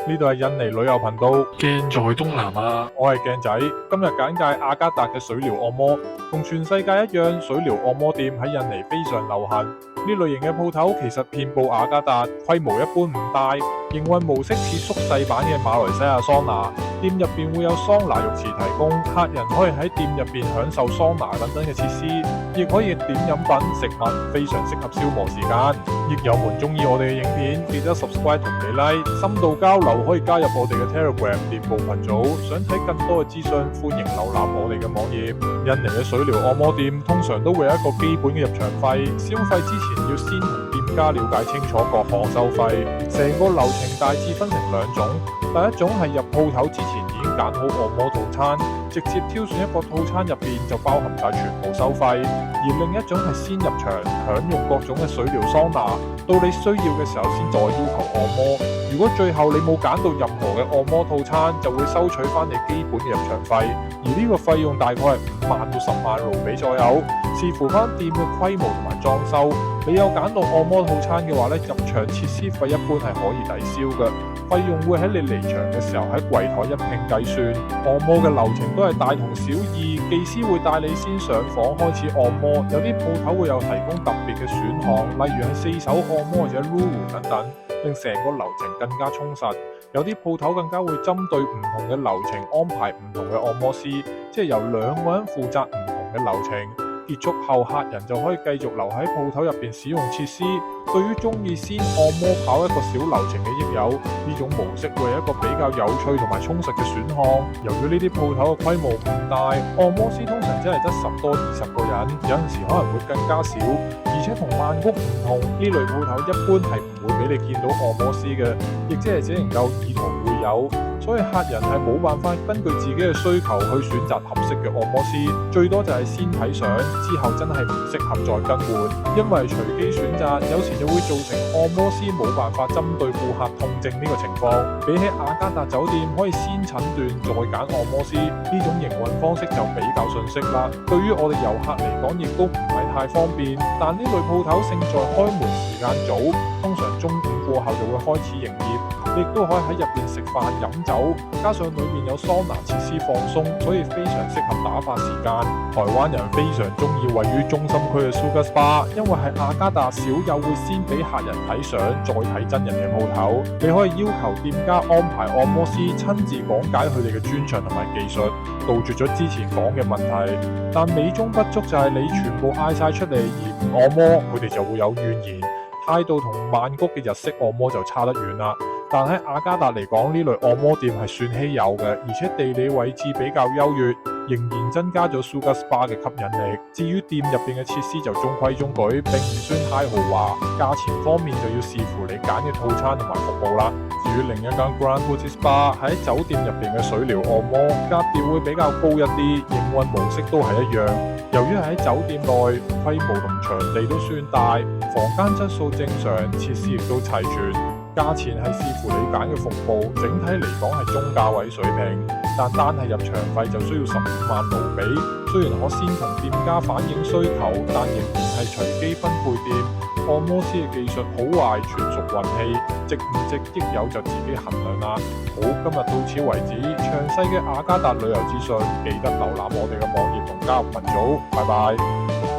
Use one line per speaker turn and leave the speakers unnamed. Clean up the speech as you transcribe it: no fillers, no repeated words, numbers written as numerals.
呢度係印尼旅遊頻道，
鏡在東南亞。
我係鏡仔。今日簡介雅加達嘅水療按摩，同全世界一樣，水療按摩店喺印尼非常流行。呢類型嘅鋪頭其實遍佈雅加達，規模一般唔大，營運模式似縮細版嘅馬來西亞桑拿。店入邊會有桑拿浴池提供，客人可以喺店入邊享受桑拿等等嘅設施，亦可以點飲品、食物，非常適合消磨時間。亦有們中意我哋嘅影片，記得 subscribe 同俾 like。深度交流可以加入我哋嘅 Telegram 店鋪群組。想睇更多嘅資訊，歡迎瀏覽我哋嘅網頁。印尼嘅水療按摩店通常都會有一個基本嘅入場費，消費之前要先同店家了解清楚各項收費。成個流程大致分成兩種，第一種係入鋪頭之前已經揀好按摩套餐，直接挑選一個套餐入邊就包含晒全部收費；而另一種係先入場享用各種嘅水療桑拿，到你需要嘅時候先再要求按摩。如果最後你冇揀到任何嘅按摩套餐，就會收取翻你基本嘅入場費，而呢個費用大概係5萬到10萬盧比左右，視乎翻店嘅規模同埋裝修。你有揀到按摩套餐嘅話咧，入場設施費一般係可以抵消嘅，費用會喺你離場嘅時候喺櫃台一併計算。按摩嘅流程都係大同小異，技師會帶你先上房開始按摩，有啲鋪頭會有提供特別嘅選項，例如係4手按摩或者 Lulu 等等，令成個流程更加充實。有啲鋪頭更加會針對唔同嘅流程安排唔同嘅按摩師，即係由2個人負責唔同嘅流程。結束後，客人就可以繼續留喺鋪頭入邊使用設施。對於中意先按摩跑一個小流程嘅益友，呢種模式會係一個比較有趣同埋充實嘅選項。由於呢啲鋪頭嘅規模唔大，按摩師通常只係得10多20個人，有陣時可能會更加少。而且同曼谷唔同，呢類鋪頭一般係唔會俾你見到按摩師嘅，亦即係只能夠意圖會有。所以客人係冇辦法根據自己嘅需求去選擇合適嘅按摩師，最多就係先睇相，之後真係唔適合再更換。因為隨機選擇，有時就會造成按摩師冇辦法針對顧客痛症呢個情況。比起雅加達酒店可以先診斷再揀按摩師，呢種營運方式就比較遜色啦。對於我哋遊客嚟講，亦都唔係太方便。但呢類鋪頭勝在開門時間早，通常中午過後就會開始營業，亦都可以喺入邊食飯飲酒，加上裏面有桑拿設施放鬆，所以非常適合打發時間。台灣人非常中意位於中心區嘅 Sugar Spa， 因為係雅加達少有會先俾客人睇相再睇真人嘅鋪頭。你可以要求店家安排按摩師親自講解佢哋嘅專長同埋技術，杜絕咗之前講嘅問題。但美中不足就係你全部嗌晒出嚟而唔按摩，佢哋就會有怨言。態度同曼谷嘅日式按摩就差得遠啦。但喺雅加達嚟講，呢類按摩店係算稀有嘅，而且地理位置比較優越，仍然增加咗 Sugar Spa 嘅吸引力。至於店入邊嘅設施就中規中矩，並唔算太豪華。價錢方面就要視乎你揀嘅套餐同埋服務啦。至於另一間 Grand Boutique Spa 喺酒店入邊嘅水療按摩，格調會比較高一啲，營運模式都係一樣。由於喺酒店內，規模同場地都算大，房間質素正常，設施亦都齊全。價錢係視乎你揀嘅服務，整體嚟講係中價位水平，但單係入場費就需要15萬盧比。雖然可先同店家反映需求，但仍然係隨機分配店。按摩師嘅技術好壞全屬運氣，值唔值益友就自己衡量啦。好，今日到此為止。詳細嘅雅加達旅遊資訊，記得瀏覽我哋嘅網頁同加入群組。拜拜。